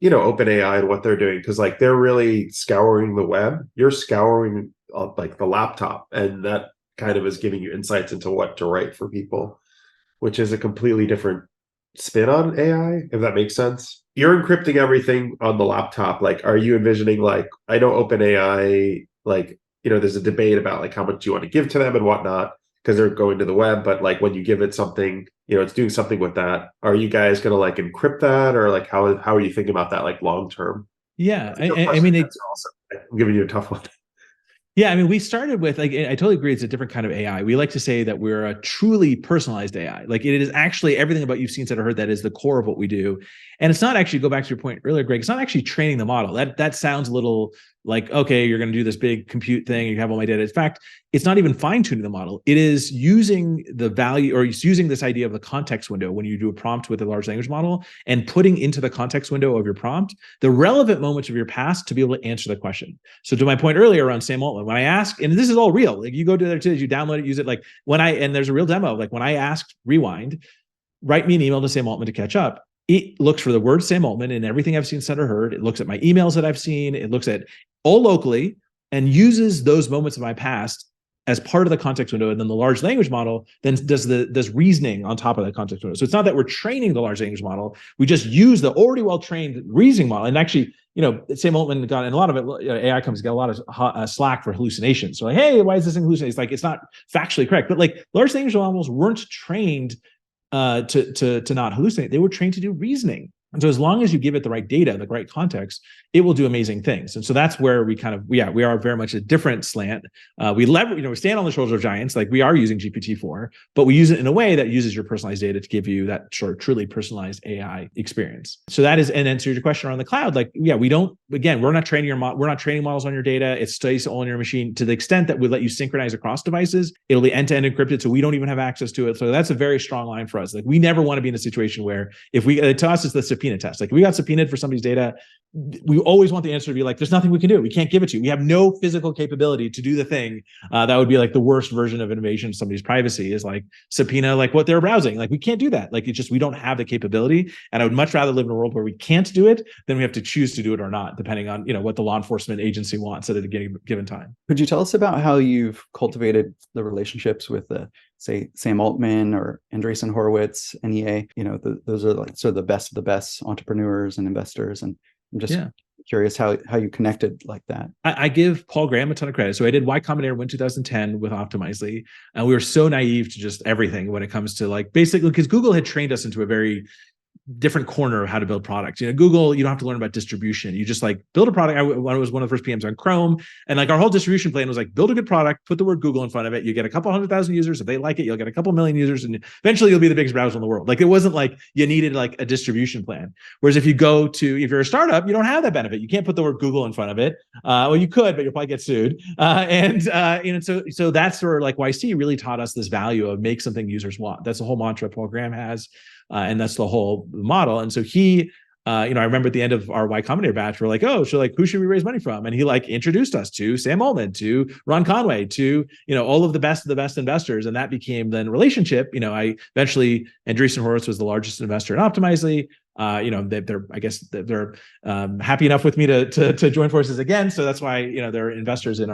OpenAI and what they're doing, because like they're really scouring the web. You're scouring like the laptop, and that kind of is giving you insights into what to write for people, which is a completely different spin on AI, if that makes sense. You're encrypting everything on the laptop. Like, are you envisioning, like, I know OpenAI, like, there's a debate about like how much you want to give to them and whatnot, because they're going to the web, but like when you give it something, it's doing something with that. Are you guys going to like encrypt that, or like how are you thinking about that like long term? Yeah, I mean, I'm giving you a tough one. Yeah, I mean, we started with like, I totally agree. It's a different kind of AI. We like to say that we're a truly personalized AI. Like it is actually everything about you've seen, said, or heard that is the core of what we do. And it's not actually, go back to your point earlier, Greg, it's not actually training the model. That sounds a little like, okay, you're going to do this big compute thing, you have all my data. In fact, it's not even fine tuning the model. It is using the value, or it's using this idea of the context window when you do a prompt with a large language model and putting into the context window of your prompt the relevant moments of your past to be able to answer the question. So to my point earlier around Sam Altman, when I ask, and this is all real, like you go to there too, you download it, use it. Like and there's a real demo, like when I asked Rewind, write me an email to Sam Altman to catch up, it looks for the word Sam Altman and everything I've seen, said, or heard. It looks at my emails that I've seen. It looks at all locally and uses those moments of my past as part of the context window. And then the large language model then does reasoning on top of that context window. So it's not that we're training the large language model. We just use the already well-trained reasoning model. And actually, Sam Altman got, and a lot of it, AI companies get a lot of slack for hallucinations. So like, hey, why is this thing hallucinating? It's like, it's not factually correct. But like large language models weren't trained to not hallucinate. They were trained to do reasoning. And so as long as you give it the right data, the right context, it will do amazing things. And so that's where we kind of, we are very much a different slant. We leverage, we stand on the shoulders of giants, like we are using GPT-4, but we use it in a way that uses your personalized data to give you that sort of truly personalized AI experience. So that is, and answer your question around the cloud, like, yeah, we don't, again, we're not training models on your data. It stays all on your machine to the extent that we let you synchronize across devices. It'll be end-to-end encrypted, so we don't even have access to it. So that's a very strong line for us. Like we never want to be in a situation where if we, to us, it's the subpoena test. Like if we got subpoenaed for somebody's data, we always want the answer to be like, there's nothing we can do. We can't give it to you. We have no physical capability to do the thing. That would be like the worst version of invasion of somebody's privacy, is like subpoena, like what they're browsing. Like we can't do that. Like it's just, we don't have the capability. And I would much rather live in a world where we can't do it than we have to choose to do it or not, depending on, what the law enforcement agency wants at a given time. Could you tell us about how you've cultivated the relationships with say Sam Altman or Andreessen Horowitz, NEA? Those are like sort of the best entrepreneurs and investors. And I'm just curious how you connected like that. I give Paul Graham a ton of credit. So I did Y Combinator in 2010 with Optimizely, and we were so naive to just everything when it comes to like basically because Google had trained us into a very different corner of how to build products. Google, you don't have to learn about distribution. You just like build a product. I was one of the first PMs on Chrome, and like our whole distribution plan was like build a good product, put the word Google in front of it. You get a couple 100,000 users. If they like it, you'll get a couple million users, and eventually you'll be the biggest browser in the world. Like it wasn't like you needed like a distribution plan. Whereas if you're a startup, you don't have that benefit. You can't put the word Google in front of it. Well, you could, but you'll probably get sued. So that's where like YC really taught us this value of make something users want. That's the whole mantra Paul Graham has. And that's the whole model. And so he, I remember at the end of our Y Combinator batch, we're like, oh, so like, who should we raise money from? And he like introduced us to Sam Altman, to Ron Conway, to, all of the best investors. And that became then relationship. I eventually, Andreessen Horowitz was the largest investor in Optimizely. They're happy enough with me to join forces again. So that's why, they're investors in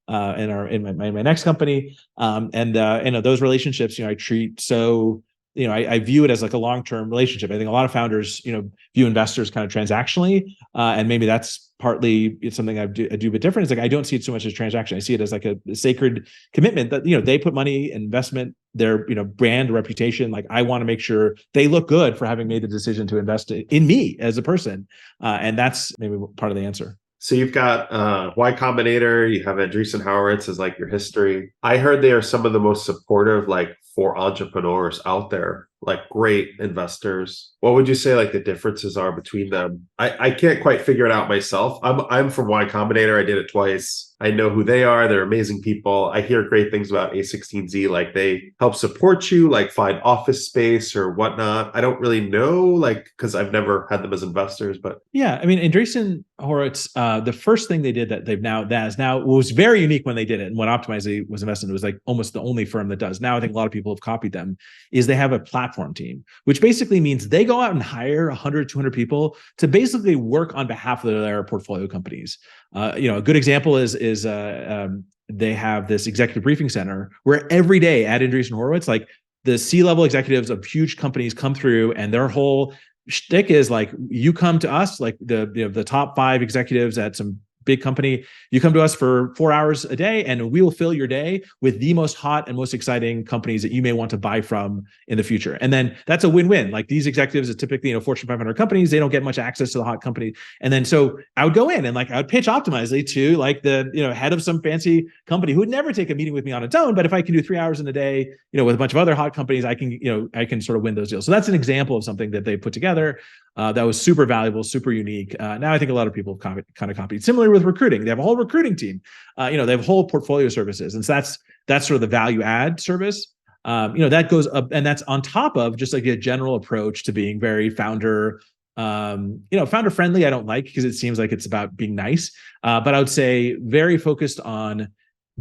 my next company. Those relationships, I treat so, I view it as like a long-term relationship. I think a lot of founders, view investors kind of transactionally, and maybe that's partly it's something I do a bit different. It's like I don't see it so much as transaction. I see it as like a sacred commitment that they put money, investment, their brand, reputation. Like I want to make sure they look good for having made the decision to invest in me as a person, and that's maybe part of the answer. So you've got Y Combinator, you have Andreessen Horowitz as like your history. I heard they are some of the most supportive, like for entrepreneurs out there, like great investors. What would you say like the differences are between them? I can't quite figure it out myself. I'm from Y Combinator. I did it twice. I know who they are. They're amazing people. I hear great things about A16Z. Like they help support you, like find office space or whatnot. I don't really know, like, because I've never had them as investors, but yeah, I mean, Andreessen Horowitz, the first thing they did that was very unique when they did it. And when Optimizely was invested, it was like almost the only firm that does. Now I think a lot of people have copied them, is they have a platform team, which basically means they go out and hire 100, 200 people to basically work on behalf of their portfolio companies. A good example is they have this executive briefing center where every day at Andreessen Horowitz, like the C-level executives of huge companies come through, and their whole shtick is like, you come to us, like the top 5 executives at some big company, you come to us for 4 hours a day, and we will fill your day with the most hot and most exciting companies that you may want to buy from in the future. And then that's a win-win. Like these executives are typically, Fortune 500 companies, they don't get much access to the hot company. And then so I would go in and like I would pitch Optimizely to like the head of some fancy company who would never take a meeting with me on its own. But if I can do 3 hours in a day, with a bunch of other hot companies, I can sort of win those deals. So that's an example of something that they put together. That was super valuable, super unique. Now I think a lot of people have kind of copied. Similarly with recruiting, they have a whole recruiting team. They have whole portfolio services, and so that's sort of the value add service. That goes up, and that's on top of just like a general approach to being very founder. Founder friendly. I don't like because it seems like it's about being nice, but I would say very focused on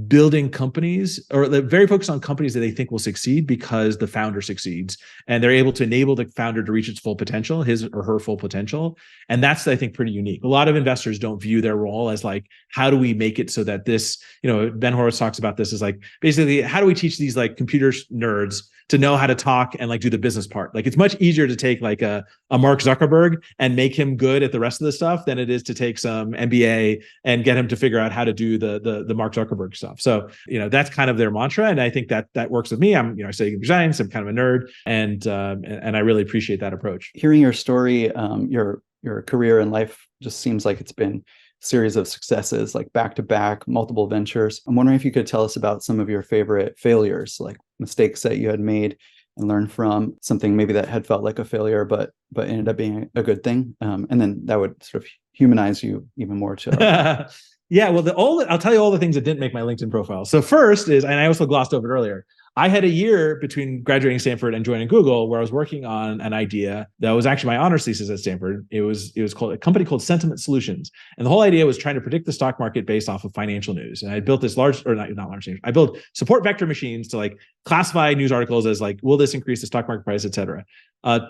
building companies, or very focused on companies that they think will succeed because the founder succeeds and they're able to enable the founder to reach its full potential, his or her full potential. And that's, I think, pretty unique. A lot of investors don't view their role as like, how do we make it so that this, Ben Horowitz talks about this as like, basically, how do we teach these like computer nerds to know how to talk and like do the business part? Like it's much easier to take like a Mark Zuckerberg and make him good at the rest of the stuff than it is to take some MBA and get him to figure out how to do the Mark Zuckerberg stuff. So, that's kind of their mantra. And I think that works with me. I'm, I study computer science, I'm kind of a nerd, and I really appreciate that approach. Hearing your story, your career in life just seems like it's been series of successes, like back to back, multiple ventures. I'm wondering if you could tell us about some of your favorite failures, like mistakes that you had made and learned from, something maybe that had felt like a failure, but ended up being a good thing. And then that would sort of humanize you even more too. Yeah, well, I'll tell you all the things that didn't make my LinkedIn profile. So first is, and I also glossed over it earlier, I had a year between graduating Stanford and joining Google where I was working on an idea that was actually my honors thesis at Stanford. It was called a company called Sentiment Solutions. And the whole idea was trying to predict the stock market based off of financial news. And I built this I built support vector machines to like classify news articles as like, will this increase the stock market price, et cetera.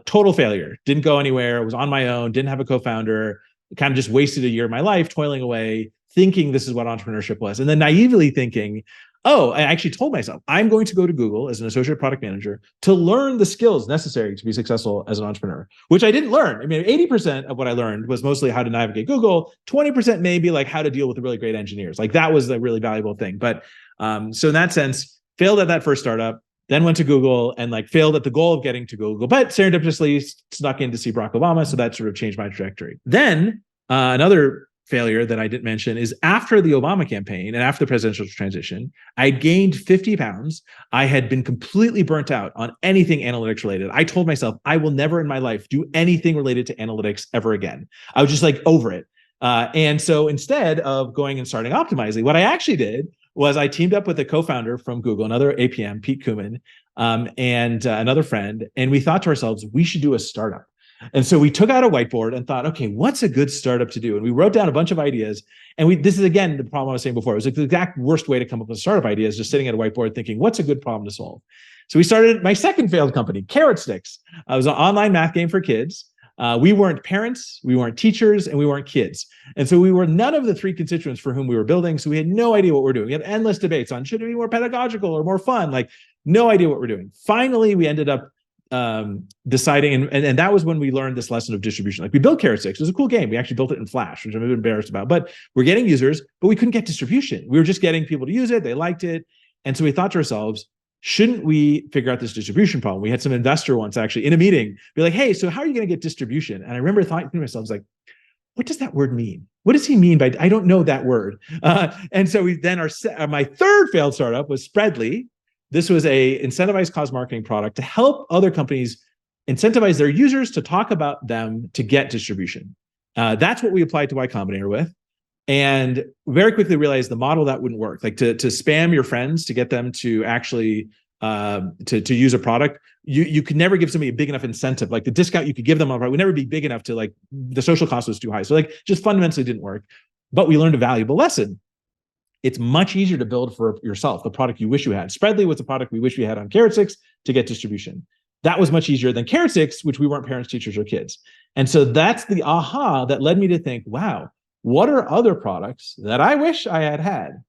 Total failure. Didn't go anywhere. Was on my own. Didn't have a co-founder. Kind of just wasted a year of my life toiling away, thinking this is what entrepreneurship was. And then naively thinking, oh, I actually told myself, I'm going to go to Google as an associate product manager to learn the skills necessary to be successful as an entrepreneur, which I didn't learn. I mean, 80% of what I learned was mostly how to navigate Google, 20% maybe like how to deal with the really great engineers. Like that was the really valuable thing. But so in that sense, failed at that first startup, then went to Google and like failed at the goal of getting to Google, but serendipitously snuck in to see Barack Obama. So that sort of changed my trajectory. Then another failure that I didn't mention is after the Obama campaign and after the presidential transition, I gained 50 pounds. I had been completely burnt out on anything analytics related. I told myself, I will never in my life do anything related to analytics ever again. I was just like over it. And so instead of going and starting Optimizely, what I actually did was I teamed up with a co-founder from Google, another APM, Pete Kumin, and another friend. And we thought to ourselves, we should do a startup. And so we took out a whiteboard and thought, okay, what's a good startup to do? And we wrote down a bunch of ideas. And this is, again, the problem I was saying before. It was like the exact worst way to come up with a startup idea is just sitting at a whiteboard thinking, what's a good problem to solve? So we started my second failed company, Carrot Sticks. It was an online math game for kids. We weren't parents, we weren't teachers, and we weren't kids. And so we were none of the three constituents for whom we were building. So we had no idea what we're doing. We had endless debates on should it be more pedagogical or more fun? Like no idea what we're doing. Finally, we ended up deciding, and that was when we learned this lesson of distribution. Like we built Carrot Sticks. It was a cool game. We actually built it in Flash, which I'm a bit embarrassed about, but we're getting users, but we couldn't get distribution. We were just getting people to use it. They liked it. And so we thought to ourselves, shouldn't we figure out this distribution problem? We had some investor once actually in a meeting be like, hey, so how are you going to get distribution? And I remember thinking to myself, like, what does that word mean? What does he mean by, I don't know that word. And so we then my third failed startup was Spreadly. This was a incentivized cause marketing product to help other companies incentivize their users to talk about them to get distribution. That's what we applied to Y Combinator with. And very quickly realized the model that wouldn't work. Like to spam your friends to get them to actually to use a product, you could never give somebody a big enough incentive. Like the discount you could give them on a product would never be big enough to like the social cost was too high. So like just fundamentally didn't work. But we learned a valuable lesson. It's much easier to build for yourself the product you wish you had. Spreadly was the product we wish we had on Carrot Sticks to get distribution. That was much easier than Carrot Sticks, which we weren't parents, teachers, or kids. And so that's the aha that led me to think, wow, what are other products that I wish I had had?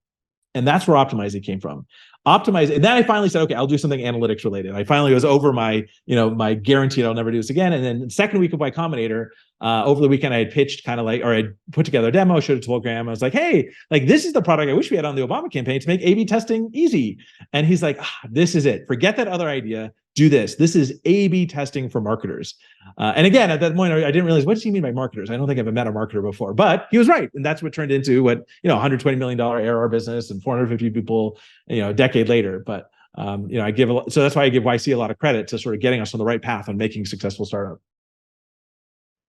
And that's where Optimizely came from. Optimize, and then I finally said, okay, I'll do something analytics related. I finally was over my, my guaranteed I'll never do this again. And then the second week of Y Combinator, over the weekend, I had pitched kind of like, or I put together a demo, showed it to Will Graham. I was like, hey, like this is the product I wish we had on the Obama campaign to make A/B testing easy. And he's like, this is it. Forget that other idea. Do this. This is A/B testing for marketers. And again, at that point, I didn't realize, what does he mean by marketers? I don't think I've met a marketer before, but he was right. And that's what turned into what, $120 million ARR business and 450 people, a decade later. But, so that's why I give YC a lot of credit to sort of getting us on the right path on making successful startup.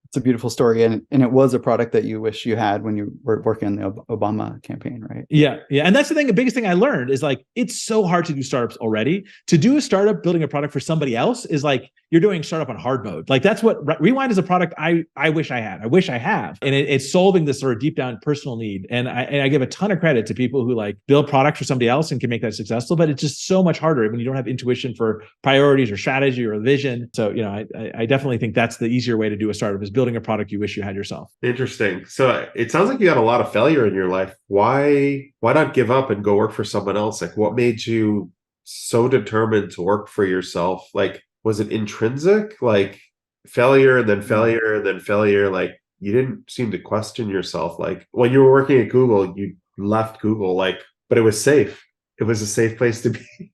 It's a beautiful story, and it was a product that you wish you had when you were working on the Obama campaign, right? Yeah, and that's the thing. The biggest thing I learned is like it's so hard to do startups already. To do a startup building a product for somebody else is like you're doing startup on hard mode. Like that's what Rewind is a product I wish I had. I wish I have, and it's solving this sort of deep down personal need. And I give a ton of credit to people who like build products for somebody else and can make that successful. But it's just so much harder when you don't have intuition for priorities or strategy or vision. So I definitely think that's the easier way to do a startup is building a product you wish you had yourself. Interesting. So it sounds like you had a lot of failure in your life. Why not give up and go work for someone else? Like what made you so determined to work for yourself? Like, was it intrinsic? Like failure and then failure and then failure? Like you didn't seem to question yourself. Like when you were working at Google, you left Google, but it was safe. It was a safe place to be.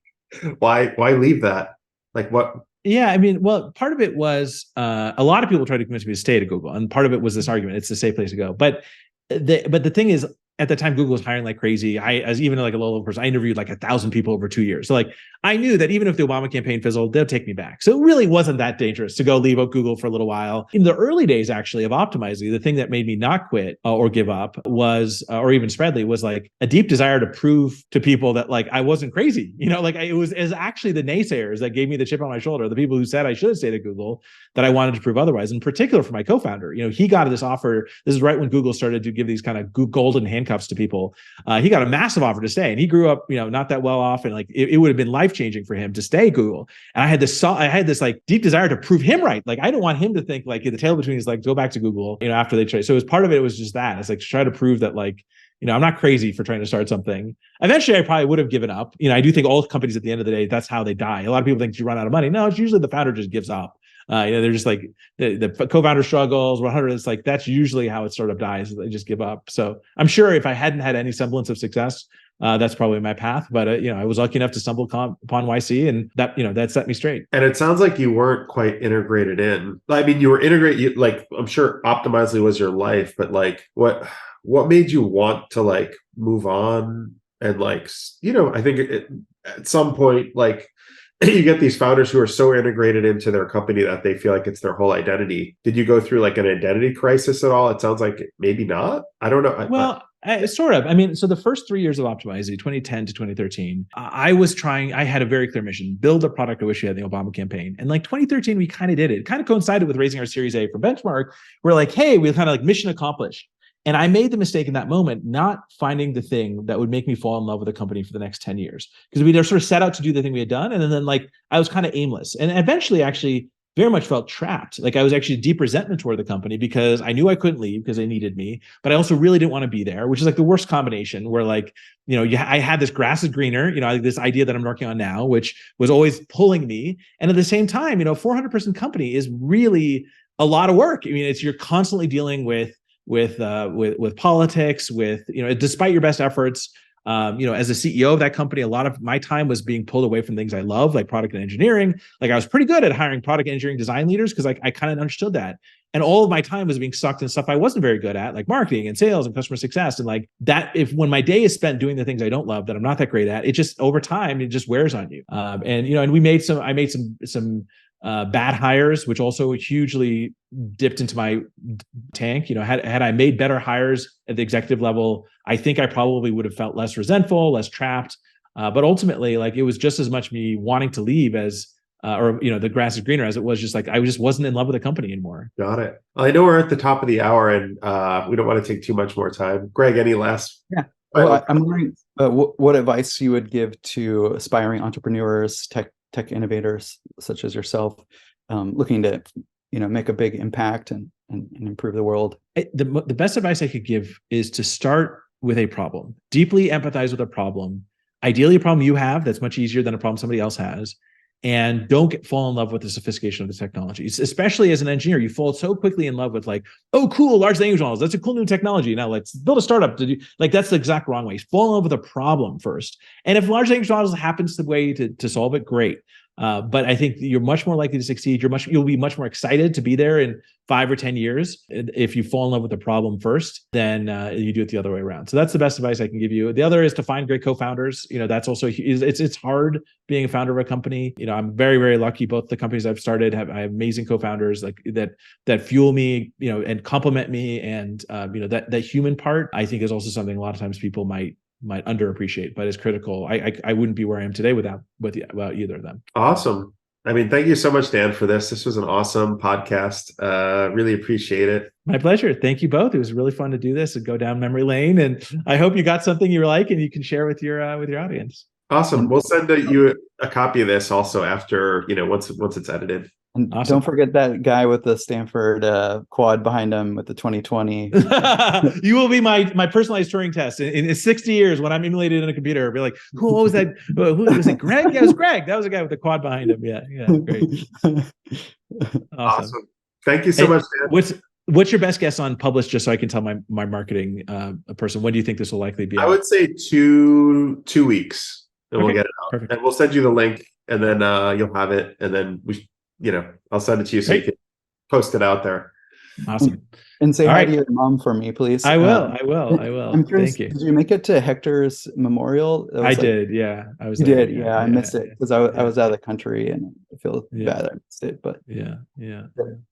Why leave that? Like what? Yeah, I mean, well, part of it was a lot of people tried to convince me to stay at Google, and part of it was this argument: it's a safe place to go. But the thing is, at the time, Google was hiring like crazy. As even like a low level person, I interviewed like 1,000 people over 2 years. So like I knew that even if the Obama campaign fizzled, they'll take me back. So it really wasn't that dangerous to go leave Google for a little while. In the early days, actually, of Optimizely, the thing that made me not quit or give up was, or even Spreadly, was like a deep desire to prove to people that like I wasn't crazy. It was actually the naysayers that gave me the chip on my shoulder, the people who said I should have stayed at Google, that I wanted to prove otherwise. In particular, for my co-founder, he got this offer. This is right when Google started to give these kind of golden handcuffs to people. He got a massive offer to stay, and he grew up, not that well off, and like it would have been life changing for him to stay at Google. And I had this like deep desire to prove him right. Like I didn't want him to think like the tail between his legs, go back to Google, after they trade. So it was part of it was just that. It's like to try to prove that like I'm not crazy for trying to start something. Eventually, I probably would have given up. I do think all companies at the end of the day, that's how they die. A lot of people think you run out of money. No, it's usually the founder just gives up. They're just like the co-founder struggles, 100. It's like that's usually how a startup dies. They just give up. So I'm sure if I hadn't had any semblance of success, that's probably my path. But I was lucky enough to stumble upon YC, and that set me straight. And it sounds like you weren't quite integrated in. I mean, you were integrated. Like, I'm sure Optimizely was your life, but like, what made you want to like move on? And like, I think at some point, like, you get these founders who are so integrated into their company that they feel like it's their whole identity. Did you go through like an identity crisis at all? It sounds like maybe not. I don't know. Well, sort of. I mean, so the first 3 years of Optimizely, 2010 to 2013, I had a very clear mission: build a product I wish we had in the Obama campaign. And like 2013, we kind of did it. It kind of coincided with raising our Series A for Benchmark. We're like, hey, we kind of like mission accomplished. And I made the mistake in that moment, not finding the thing that would make me fall in love with the company for the next 10 years. Because we sort of set out to do the thing we had done. And then like, I was kind of aimless. And eventually actually very much felt trapped. Like I was actually deep resentment toward the company because I knew I couldn't leave because they needed me, but I also really didn't want to be there, which is like the worst combination where like, I had this grass is greener, this idea that I'm working on now, which was always pulling me. And at the same time, 400-person company is really a lot of work. I mean, you're constantly dealing with politics, despite your best efforts, as a CEO of that company, a lot of my time was being pulled away from things I love, like product and engineering. Like I was pretty good at hiring product engineering design leaders because I kind of understood that. And all of my time was being sucked in stuff I wasn't very good at, like marketing and sales and customer success. And like that, when my day is spent doing the things I don't love, that I'm not that great at, it just over time, it just wears on you. And I made some bad hires, which also hugely dipped into my tank. Had I made better hires at the executive level, I think I probably would have felt less resentful, less trapped. But ultimately, like it was just as much me wanting to leave as, the grass is greener, as it was just like I just wasn't in love with the company anymore. Got it. I know we're at the top of the hour, and we don't want to take too much more time. Greg, any last? Yeah. Well, I'm wondering what advice you would give to aspiring entrepreneurs, tech innovators such as yourself, looking to make a big impact and improve the world. The best advice I could give is to start with a problem. Deeply empathize with a problem. Ideally, a problem you have that's much easier than a problem somebody else has. And don't fall in love with the sophistication of the technology. Especially as an engineer, you fall so quickly in love with like, oh, cool, large language models. That's a cool new technology. Now let's build a startup to do. Like that's the exact wrong way. Fall in love with a problem first. And if large language models happens the way to solve it, great. But I think you're much more likely to succeed. You'll be much more excited to be there in 5 or 10 years if you fall in love with the problem first than you do it the other way around. So that's the best advice I can give you. The other is to find great co-founders. That's also it's hard being a founder of a company. I'm very, very lucky. Both the companies I've started I have amazing co-founders like that fuel me, and complement me, and that human part I think is also something a lot of times people might underappreciate, but is critical. I wouldn't be where I am today without either of them. Awesome. I mean, thank you so much, Dan, for this. This was an awesome podcast. Really appreciate it. My pleasure. Thank you both. It was really fun to do this and go down memory lane. And I hope you got something you like and you can share with your audience. Awesome. We'll send you a copy of this also after, once it's edited. And awesome. Don't forget that guy with the Stanford quad behind him with the 2020. You will be my personalized Turing test in 60 years when I'm emulated in a computer. I'll be like, who was that? Who was it? Greg? Yeah, it was Greg. That was a guy with the quad behind him. Yeah, great. Awesome. Thank you so much, Dan. What's your best guess on publish, just so I can tell my marketing person? When do you think this will likely be out? I would say two weeks, and we'll get it out. Perfect. And we'll send you the link, and then you'll have it, and then I'll send it to you so you can post it out there. Awesome. And say hi to your mom for me, please. I will. I'm curious, thank you. Did you make it to Hector's memorial? I did. Yeah, I was. You did. Yeah, I missed it because I was out of the country and I feel bad I missed it. But yeah.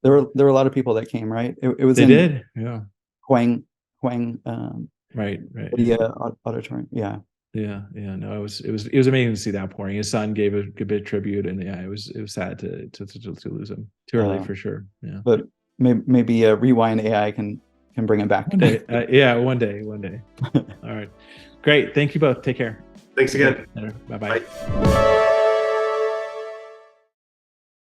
There were a lot of people that came, right? It was. They did. Yeah. Huang. Right. The auditorium. Yeah. No, it was amazing to see that pouring. His son gave a good bit of tribute, and it was sad to lose him too early for sure. Yeah, but maybe Rewind AI can bring it back one day. One day. All right, great. Thank you both. Take care. Thanks again. Bye.